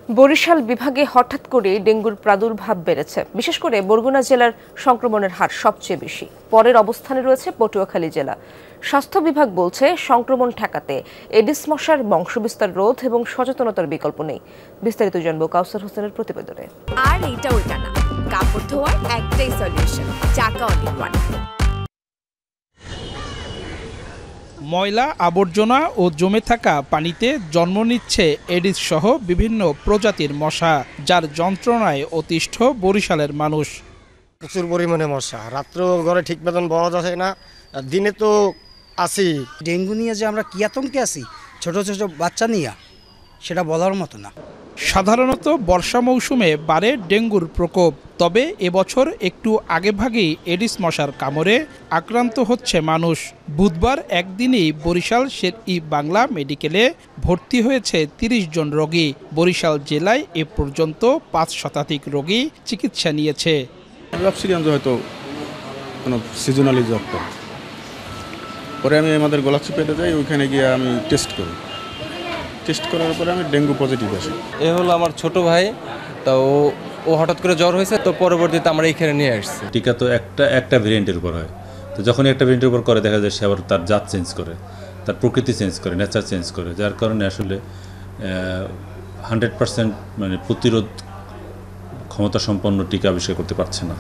বরিশাল বিভাগে হঠাৎ করে ডেঙ্গুর প্রাদুর্ভাব বেড়েছে। বিশেষ করে বরগুনা জেলার সংক্রমণের হার সবচেয়ে বেশি। পরের অবস্থানে রয়েছে পটুয়াখালী জেলা। স্বাস্থ্য বিভাগ বলছে সংক্রমণ ঠেকাতে এডিস মশার বংশবিস্তার রোধ এবং সচেতনতার বিকল্প নেই। বিস্তারিত জানবো কাউসার হোসেনের প্রতিবেদনে। আর এইটা ওইটা না, কাপড় ধোয়ার একটাই সলিউশন, চাকা অনেক ওয়ান। ময়লা আবর্জনা ও জমে থাকা পানিতে জন্ম নিচ্ছে এডিস সহ বিভিন্ন প্রজাতির মশা, যার যন্ত্রণায় অতিষ্ঠ বরিশালের মানুষ। প্রচুর পরিমাণে মশা, রাত্রেও ঘরে ঠিক মতন বলা যায় না, দিনে তো আসি। ডেঙ্গু নিয়ে যে আমরা কি আতঙ্কে আছি, ছোট ছোট বাচ্চা নিয়ে, সেটা বলার মতো না। সাধারণত বর্ষা মৌসুমে বাড়ে ডেঙ্গুর প্রকোপ, তবে এবছর একটু আগেভাগেই এডিস মশার কামড়ে আক্রান্ত হচ্ছে মানুষ। বুধবার একদিনেই বরিশাল শের-ই বাংলা মেডিকেলে ভর্তি হয়েছে ৩০ জন রোগী। বরিশাল জেলায় এ পর্যন্ত ৫ শতাধিক রোগী চিকিৎসা নিয়েছে। ভাবছিলাম যে হয়তো কোনো সিজনালি জ্বর, পরে আমি আমাদের গলাচিপাতে যাই, ওইখানে গিয়ে আমি টেস্ট করার পরে আমি ডেঙ্গু পজিটিভ আসি। এ হলো আমার ছোট ভাই, তা ও হঠাৎ করে জ্বর হয়েছে, তো পরবর্তীতে আমরা এইখানে নিয়ে আসছি। টিকা তো একটা ভেরিয়েন্টের উপর হয়, তো যখন একটা ভেরিয়েন্টের উপর করে দেখা যায় সে আবার তার জাত চেঞ্জ করে, তার প্রকৃতি চেঞ্জ করে, নেচার চেঞ্জ করে, যার কারণে আসলে 100% মানে প্রতিরোধ ক্ষমতা সম্পন্ন টিকা আবিষ্কার করতে পারছে না।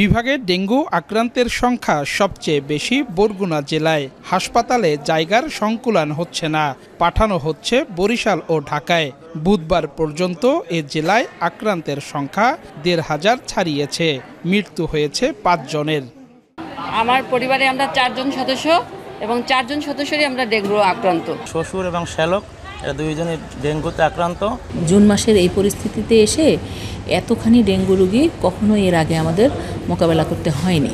বিভাগে ডেঙ্গু আক্রান্তের সংখ্যা সবচেয়ে বেশি বরগুনা জেলায়। হাসপাতালে জায়গার সংকুলান হচ্ছে না, পাঠানো হচ্ছে বরিশাল ও ঢাকায়। বুধবার পর্যন্ত এ জেলায় আক্রান্তের সংখ্যা ১৫০০ ছাড়িয়েছে। মৃত্যু হয়েছে ৫ জনের। আমার পরিবারে আমরা ৪ জন সদস্য এবং ৪ জন সদস্যরই আমরা ডেঙ্গু আক্রান্ত। শ্বশুর এবং শ্যালক এরা দুইজনই ডেঙ্গুতে আক্রান্ত। জুন মাসের এই পরিস্থিতিতে এসে এতখানি ডেঙ্গু রোগী কখনো এর আগে আমাদের মোকাবেলা করতে হয়নি।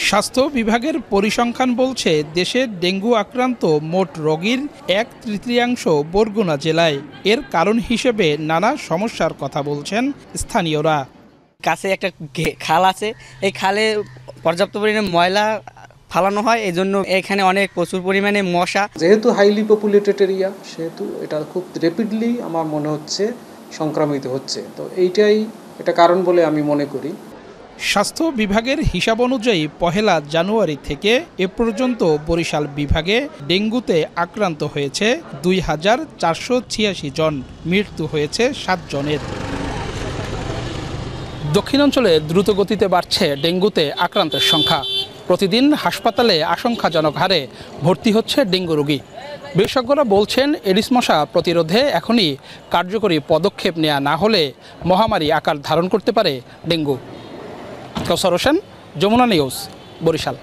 স্বাস্থ্য বিভাগের পরিসংখ্যান বলছে দেশে ডেঙ্গু আক্রান্ত মোট রোগীর ১/৩ বরগুনা জেলায়। এর কারণ হিসেবে নানা সমস্যার কথা বলছেন স্থানীয়রা। কাছে একটা খাল আছে, এই খালে পর্যাপ্ত পরিমাণে ময়লা ফালানো হয়, এই জন্য এখানে প্রচুর পরিমাণে মশা। যেহেতু হাইলি পপুলেটেড এরিয়া, সেহেতু এটা খুব র্যাপিডলি আমার মনে হচ্ছে সংক্রামিত হচ্ছে, তো এটা কারণ বলে আমি মনে করি। স্বাস্থ্য বিভাগের হিসাব অনুযায়ী ১ জানুয়ারি থেকে এ পর্যন্ত বরিশাল বিভাগে ডেঙ্গুতে আক্রান্ত হয়েছে ২,৪৮৬ জন, মৃত্যু হয়েছে ৭ জনের। দক্ষিণাঞ্চলে দ্রুত গতিতে বাড়ছে ডেঙ্গুতে আক্রান্তের সংখ্যা। প্রতিদিন হাসপাতালে আশঙ্কাজনক হারে ভর্তি হচ্ছে ডেঙ্গু রোগী। বিশেষজ্ঞরা বলছেন এডিস মশা প্রতিরোধে এখনই কার্যকরী পদক্ষেপ নেওয়া না হলে মহামারী আকার ধারণ করতে পারে ডেঙ্গু। কাউসার হোসেন, যমুনা নিউজ, বরিশাল।